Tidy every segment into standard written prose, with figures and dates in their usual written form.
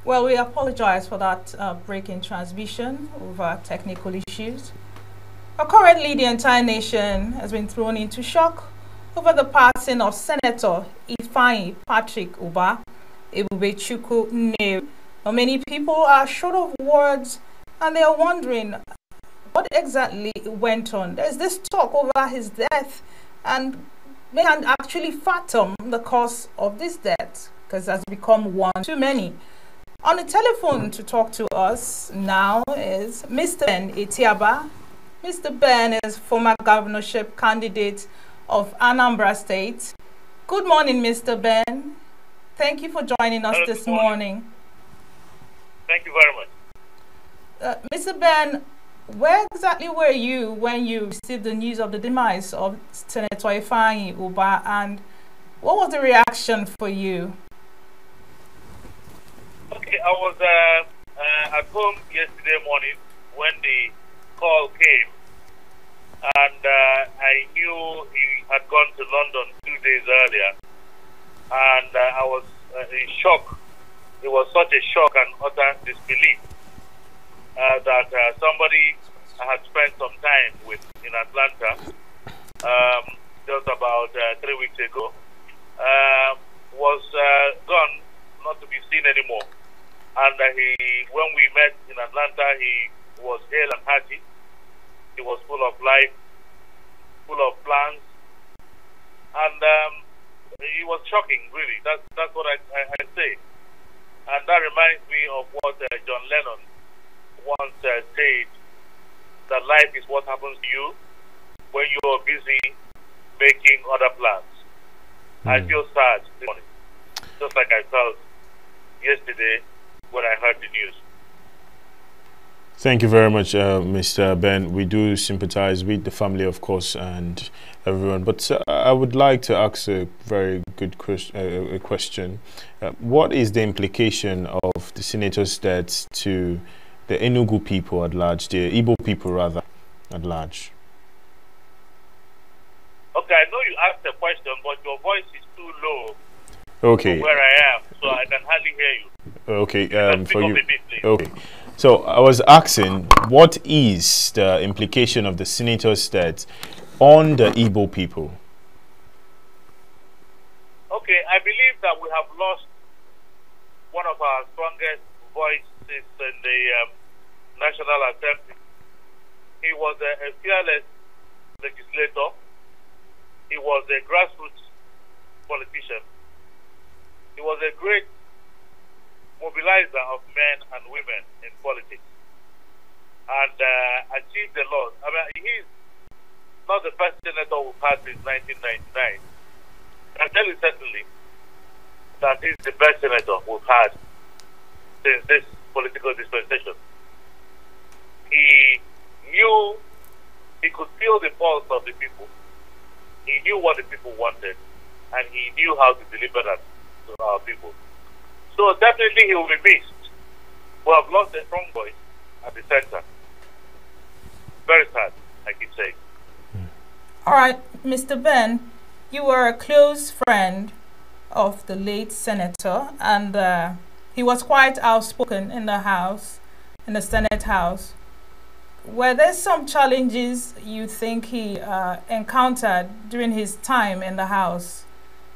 Well, we apologize for that break in transmission over technical issues. Currently, the entire nation has been thrown into shock over the passing of Senator Ifeanyi Patrick Ubah Ebubechukwu Nnewi. Now, many people are short of words and they are wondering what exactly went on. There's this talk over his death, and they can actually fathom the cause of this death because it has become one too many. On the telephone to talk to us now is Mr. Ben Etiaba. Mr. Ben is former governorship candidate of Anambra State. Good morning, Mr. Ben. Thank you for joining us this morning. Thank you very much. Mr. Ben, where exactly were you when you received the news of the demise of Senator Ifeanyi Ubah, and what was the reaction for you? Okay, I was at home yesterday morning when the call came, and I knew he had gone to London 2 days earlier, and I was in shock. It was such a shock and utter disbelief that somebody I had spent some time with in Atlanta just about 3 weeks ago was gone, not to be seen anymore. And when we met in Atlanta, he was hale and hearty. He was full of life, full of plans, and he was shocking, really. That's what I say. And that reminds me of what John Lennon once said, that life is what happens to you when you are busy making other plans. I feel sad this morning, just like I felt yesterday when I heard the news. Thank you very much, Mr. Ben. We do sympathize with the family, of course, and everyone. But I would like to ask a very good question. What is the implication of the senator's death to the Enugu people at large, the Igbo people rather, at large? Okay, I know you asked the question, but your voice is too low. Okay. Where I am, so I can hardly hear you. Okay, for you. A bit, please. Okay. So I was asking, what is the implication of the senator's death on the Igbo people? Okay, I believe that we have lost one of our strongest voices in the National Assembly. He was a fearless legislator. He was a grassroots politician. He was a great mobilizer of men and women in politics, and achieved a lot. I mean, he's not the first senator who passed since 1999. I tell you certainly that he's the best senator we've had since this political dispensation. He knew, he could feel the pulse of the people. He knew what the people wanted, and he knew how to deliver that to our people. So definitely he will be missed. We have lost a strong voice at the center. Very sad, I keep saying. All right, Mr. Ben, you were a close friend of the late senator, and he was quite outspoken in the House, in the Senate House. Were there some challenges you think he encountered during his time in the House?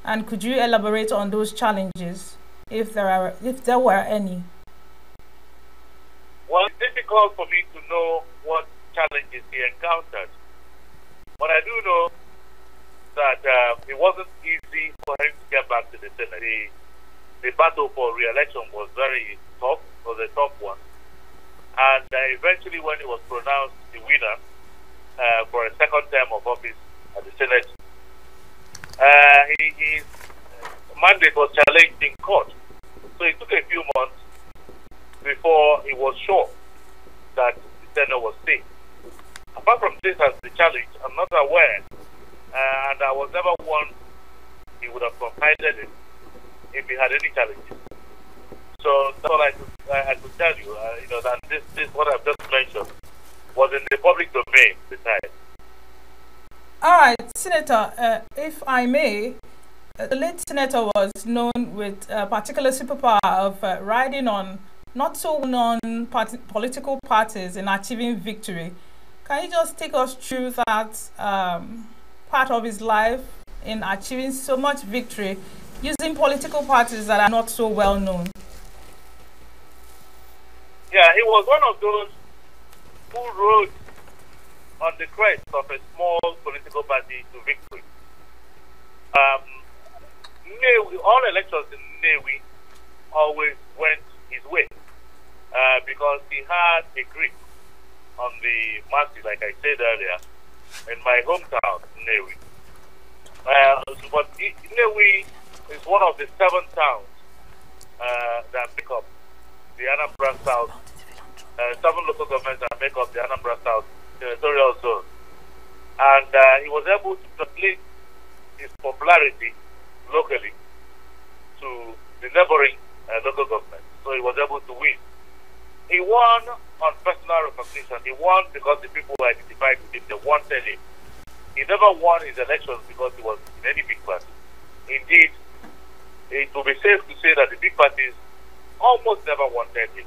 And could you elaborate on those challenges, if there were any? Well, it's difficult for me to know what challenges he encountered. But I do know that it wasn't easy for him to get back to the Senate. The battle for re-election was very tough, was a tough one. And eventually when he was pronounced the winner for a second term of office at the Senate, his mandate was challenged in court. So it took a few months before he was sure that the Senate was safe. Apart from this as the challenge, I'm not aware, and I was never one he would have confided in if he had any challenges. So that's all I could tell you. You know, that this what I've just mentioned was in the public domain at the time. All right, Senator, if I may, the late senator was known with a particular superpower of riding on not so known political parties in achieving victory. Can you just take us through that part of his life in achieving so much victory using political parties that are not so well known? Yeah, he was one of those who rode on the crest of a small political party to victory. All elections in Nnewi always went his way because he had a grip on the masses, like I said earlier, in my hometown, Nnewi. But Nnewi is one of the 7 towns that make up the Anambra South, 7 local governments that make up the Anambra South territorial zone. And he was able to translate his popularity locally to the neighboring local government. So he was able to win. He won on personal recognition. He won because the people were identified with him. They wanted him. He never won his elections because he was in any big party. Indeed, it would be safe to say that the big parties almost never wanted him.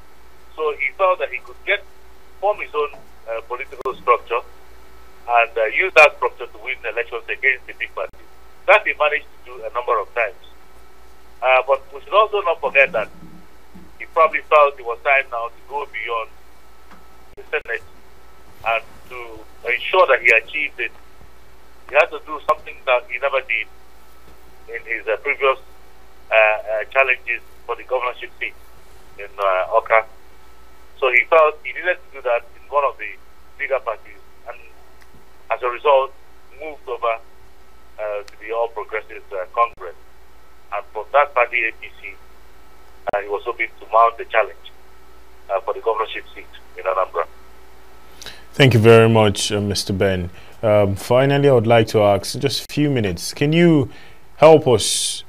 So he felt that he could form his own political structure and use that structure to win elections against the big parties. That he managed to do a number of times. But we should also not forget that he probably felt it was time now to go beyond the Senate and to ensure that he achieved it. He had to do something that he never did in his previous challenges for the governorship seat in Oka. So he felt he needed to do that in one of the bigger parties, and as a result, moved over to the All Progressives Congress. And from that party, APC, he was hoping to mount the challenge for the governorship seat in Anambra. Thank you very much, Mr. Ben. Finally, I would like to ask, just a few minutes, can you help us,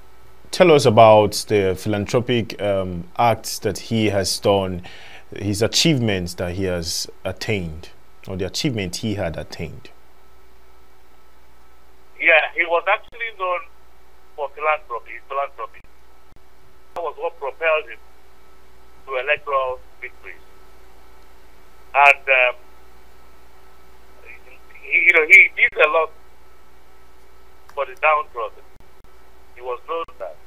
tell us about the philanthropic acts that he has done, his achievements that he has attained, or the achievement he had attained? Yeah, he was actually known for philanthropy. That was what propelled him to electoral victories. And he did a lot for the downtrodden. He was known for that.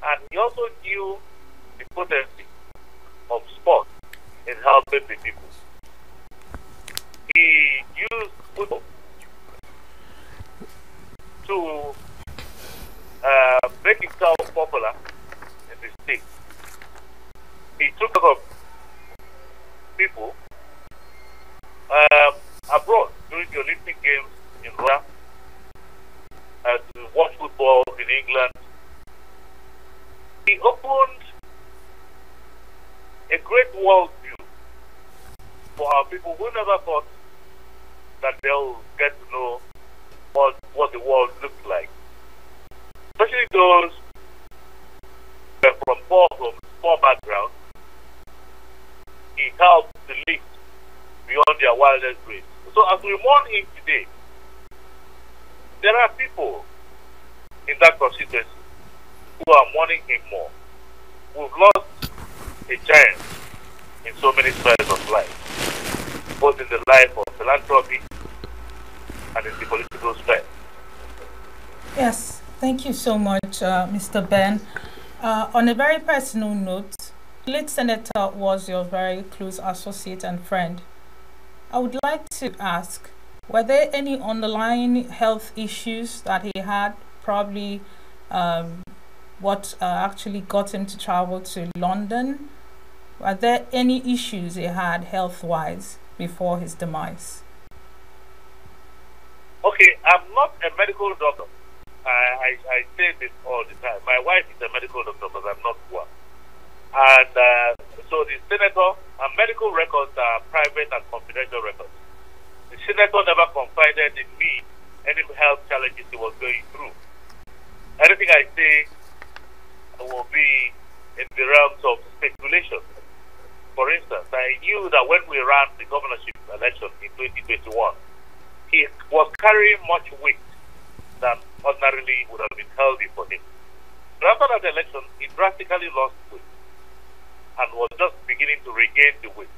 And he also knew the potency of sport in helping the people. He used football to make himself popular in the state. He took care of people abroad during the Olympic Games in Rome to watch football in England. He opened a great world view for our people who never thought that they'll get to know what the world looks like. Especially those who are from poor backgrounds. He helped to lift beyond their wildest dreams. So as we mourn him today, there are people in that constituency who are mourning him more. We've lost a giant in so many spheres of life, both in the life of philanthropy and in the political sphere. Yes, thank you so much, Mr. Ben. On a very personal note, the late senator was your very close associate and friend. I would like to ask, were there any underlying health issues that he had, probably what actually got him to travel to London? Were there any issues he had health-wise before his demise? Okay, I'm not a medical doctor. I say this all the time. My wife is a medical doctor, but I'm not one. And so the senator and medical records are private and confidential records. The senator never confided in me any health challenges he was going through. Anything I say will be in the realms of speculation. For instance, I knew that when we ran the governorship election in 2021, he was carrying much weight than ordinarily would have been healthy for him. But after that election, he drastically lost weight and was just beginning to regain the weight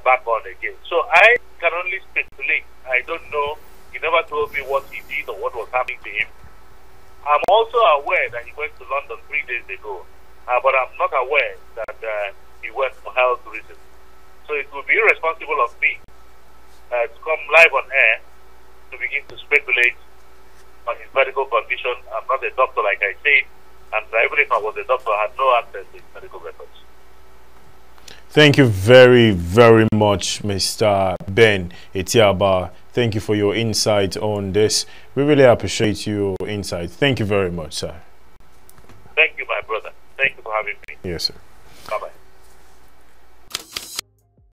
back on again. So I can only speculate. I don't know. He never told me what he did or what was happening to him. I'm also aware that he went to London 3 days ago, but I'm not aware that he went for health reasons. So it would be irresponsible of me to come live on air to begin to speculate on his medical condition. I'm not a doctor, like I said, and even if I was a doctor, I had no access to his medical records. Thank you very, very much, Mr. Ben Etiaba. Thank you for your insight on this. We really appreciate your insight. Thank you very much, sir. Thank you, my brother. Thank you for having me. Yes, sir.